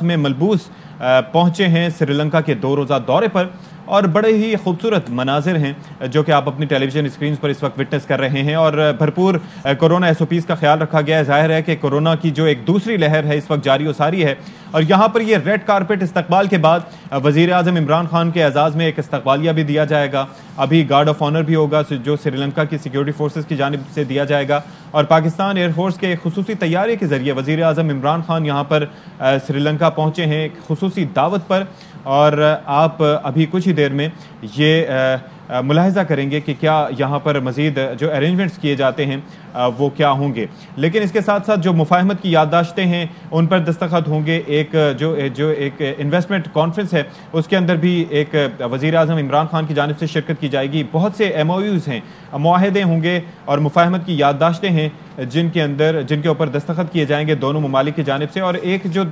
में मलबूस पहुंचे हैं श्रीलंका के 2 रोज़ा दौरे पर और बड़े ही खूबसूरत मनाजिर हैं जो कि आप अपनी टेलीविज़न स्क्रीन पर इस वक्त विटनेस कर रहे हैं और भरपूर कोरोना SOPs का ख्याल रखा गया है। ज़ाहिर है कि कोरोना की जो एक दूसरी लहर है इस वक्त जारी सारी है और यहाँ पर ये रेड कारपेट इस्तकबाल के बाद वज़ीर आज़म इमरान खान के एजाज़ में एक इस्तकबालिया भी दिया जाएगा। अभी गार्ड ऑफ ऑनर भी होगा जो श्रीलंका की सिक्योरिटी फोर्सेस की जानिब से दिया जाएगा और पाकिस्तान एयरफोर्स के खुसूसी तैयारी के ज़रिए वज़ीर आज़म इमरान खान यहाँ पर श्रीलंका पहुँचे हैं एक खुसूसी दावत पर और आप अभी कुछ ही देर में ये मुलाहिज़ा करेंगे कि क्या यहाँ पर मज़ीद जो अरेंजमेंट्स किए जाते हैं वो क्या होंगे। लेकिन इसके साथ साथ जो मुफाहमत की याददाश्तें हैं उन पर दस्तखत होंगे। एक जो एक इन्वेस्टमेंट कॉन्फ्रेंस है उसके अंदर भी एक वज़ीर आज़म इमरान खान की जानिब से शिरकत की जाएगी। बहुत से MOUs हैं, मुआहदे होंगे और मुफाहमत की याददाश्तें हैं जिनके ऊपर दस्तखत किए जाएंगे दोनों ममालिक की जानिब से और एक जो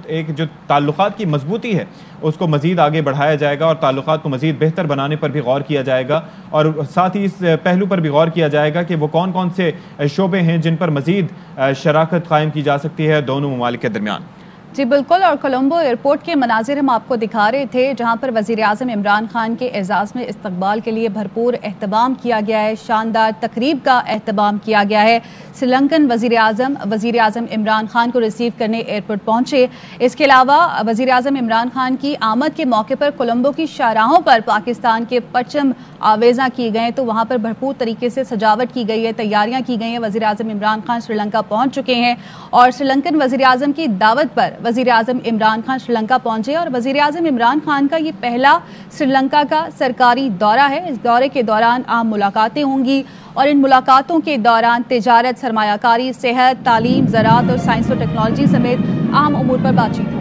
ताल्लुकात की मजबूती है उसको मज़ीद आगे बढ़ाया जाएगा और ताल्लुकात को मज़ीद बेहतर बनाने पर भी गौर किया जाएगा और साथ ही इस पहलू पर भी गौर किया जाएगा कि वो कौन कौन से शोबे हैं जिन पर मज़ीद शराकत कायम की जा सकती है दोनों ममालिक के दरमियान। जी बिल्कुल, और कोलंबो एयरपोर्ट के मनाजिर हम आपको दिखा रहे थे जहां पर वज़ीर आज़म इमरान खान के एजाज़ में इस्तकबाल के लिए भरपूर एहतमाम किया गया है, शानदार तकरीब का एहतमाम किया गया है। श्रीलंकन वज़ीर आज़म इमरान खान को रिसीव करने एयरपोर्ट पहुंचे। इसके अलावा वज़ीर आज़म इमरान खान की आमद के मौके पर कोलंबो की शाहराहों पर पाकिस्तान के परचम आवेज़ा किए गए, तो वहाँ पर भरपूर तरीके से सजावट की गई है, तैयारियाँ की गई हैं। वज़ीर आज़म इमरान खान श्रीलंका पहुँच चुके हैं और श्रीलंकन वज़ीर आज़म की दावत पर वज़ीर आज़म इमरान खान श्रीलंका पहुंचे और वज़ीर आज़म इमरान खान का ये पहला श्रीलंका का सरकारी दौरा है। इस दौरे के दौरान आम मुलाकातें होंगी और इन मुलाकातों के दौरान तिजारत, सरमायाकारी, सेहत, तालीम, ज़राअत और साइंस और टेक्नोलॉजी समेत अहम उमूर पर बातचीत होगी।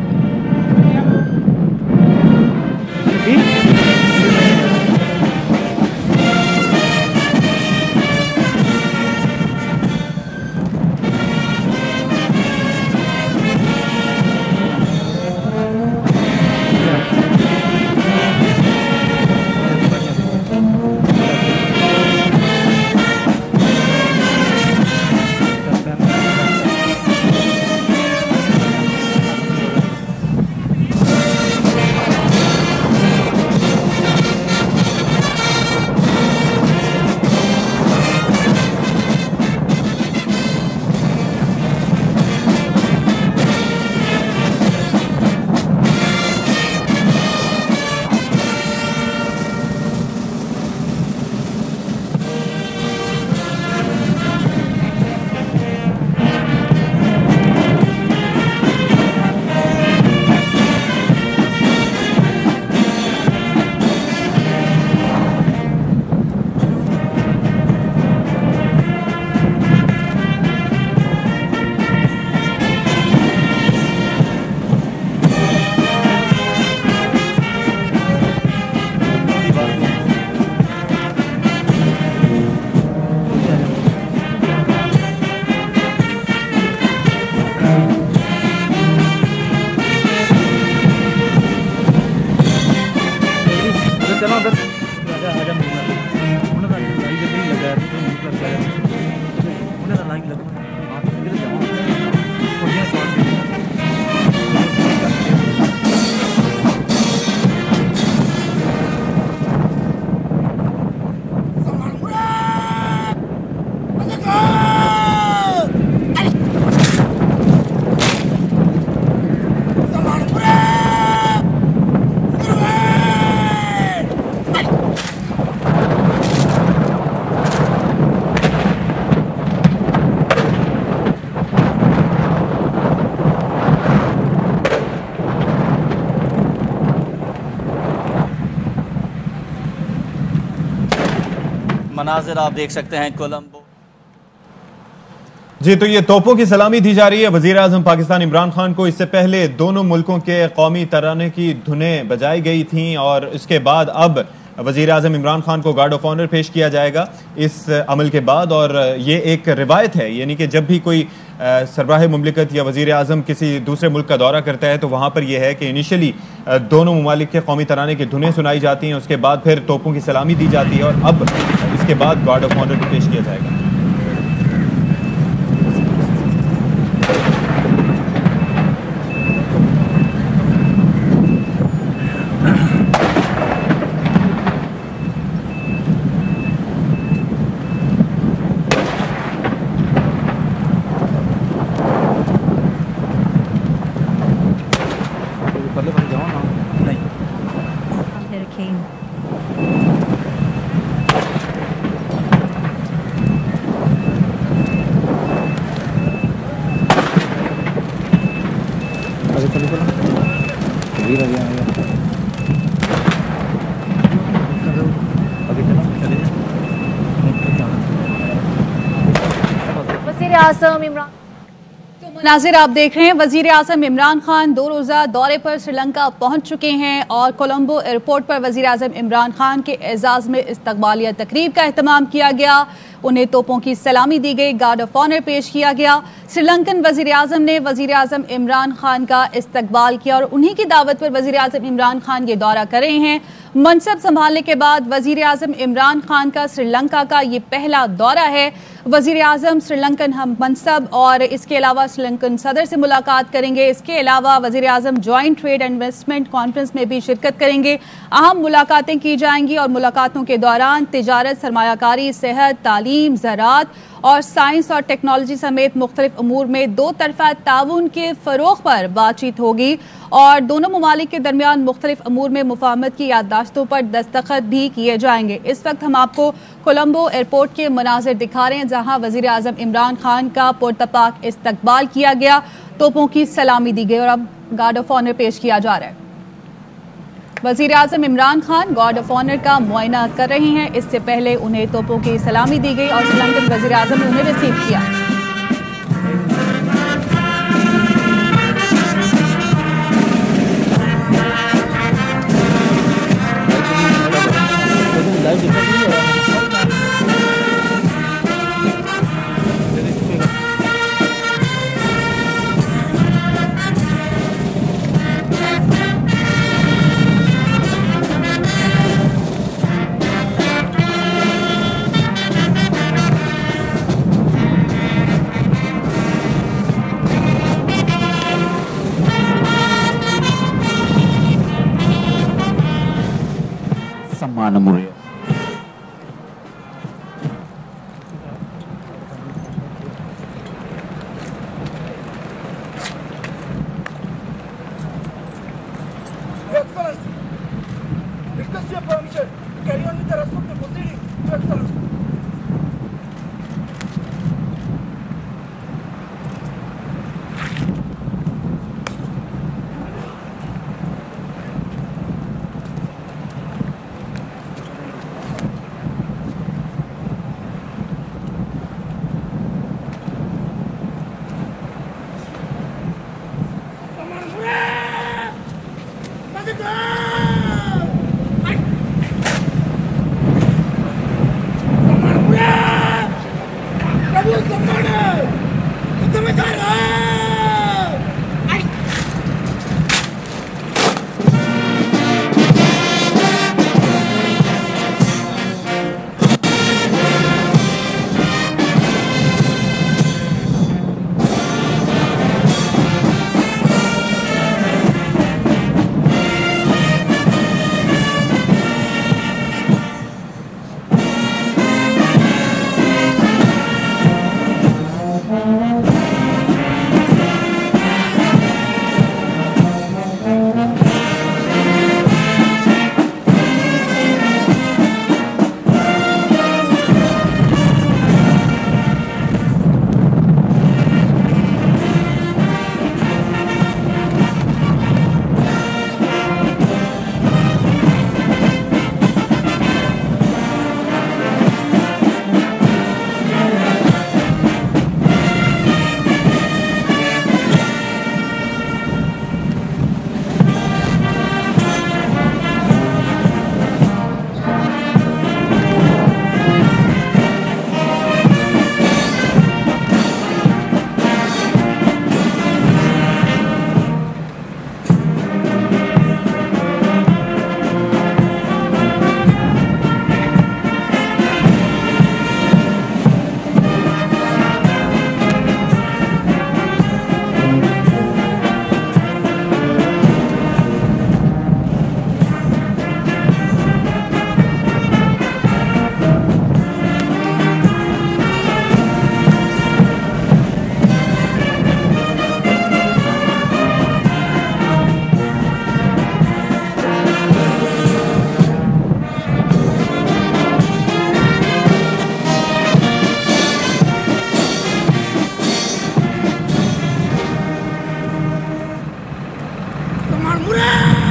मनाजिर आप देख सकते हैं कोलंबो। जी तो ये तोपों की सलामी दी जा रही है वज़ीर आज़म पाकिस्तान इमरान खान को। इससे पहले दोनों मुल्कों के कौमी तराने की धुनें बजाई गई थीं और इसके बाद अब वज़ीर आज़म इमरान खान को गार्ड ऑफ ऑनर पेश किया जाएगा इस अमल के बाद। और ये एक रिवायत है, यानी कि जब भी कोई सरबराह मुमलिकत या वज़ीर आज़म किसी दूसरे मुल्क का दौरा करता है तो वहाँ पर यह है कि इनिशियली दोनों ममालिक के कौमी तराने की धुनें सुनाई जाती हैं, उसके बाद फिर तोपों की सलामी दी जाती है और अब इसके बाद गार्ड ऑफ ऑनर भी पेश किया जाएगा। गाड़ी लगे हैं वज़ीर आज़म इमरान तो मुनाजिर आप देख रहे हैं, वज़ीर आज़म इमरान खान 2 रोज़ा दौरे पर श्रीलंका पहुंच चुके हैं और कोलंबो एयरपोर्ट पर वज़ीर आज़म इमरान खान के एजाज़ में इस्तकबालिया तकरीब का एहतमाम किया गया। उन्हें तोपों की सलामी दी गई, गार्ड ऑफ ऑनर पेश किया गया। श्रीलंकन वज़ीर आज़म ने वज़ीर आज़म इमरान खान का इस्तकबाल किया और उन्हीं की दावत पर वज़ीर आज़म इमरान खान ये दौरा कर रहे हैं। मनसब संभालने के बाद वज़ीर आज़म इमरान खान का श्रीलंका का ये पहला दौरा है। वज़ीर आज़म श्रीलंकन हम मनसब और इसके अलावा श्रीलंकन सदर से मुलाकात करेंगे। इसके अलावा वज़ीर आज़म joint trade and investment conference में भी शिरकत करेंगे। अहम मुलाकातें की जाएंगी और मुलाकातों के दौरान तिजारत, सरमायाकारी, सेहत, तालीम, ज़राअत और साइंस और टेक्नोलॉजी समेत मुख्तलिफ अमूर में 2 तरफ़ा ताउन के फ़रोग़ पर बातचीत होगी और दोनों ममालिक के दरमियान मुख्तलिफ अमूर में मुफाहमत की याददाश्तों पर दस्तखत भी किए जाएंगे। इस वक्त हम आपको कोलंबो एयरपोर्ट के मनाजिर दिखा रहे हैं, जहां वज़ीर आज़म इमरान खान का पुरतपाक इस्तकबाल किया गया, तोपों की सलामी दी गई और अब गार्ड ऑफ ऑनर पेश किया जा रहा है। वज़ीर आज़म Imran Khan guard of honour का मुआयना कर रहे हैं। इससे पहले उन्हें तोपों की सलामी दी गई और श्रीलंकन वज़ीर आज़म ने उन्हें रिसीव किया। सम्मान मुरे Request your permission to carry on with the rest of the proceedings, Your Excellency. Murray!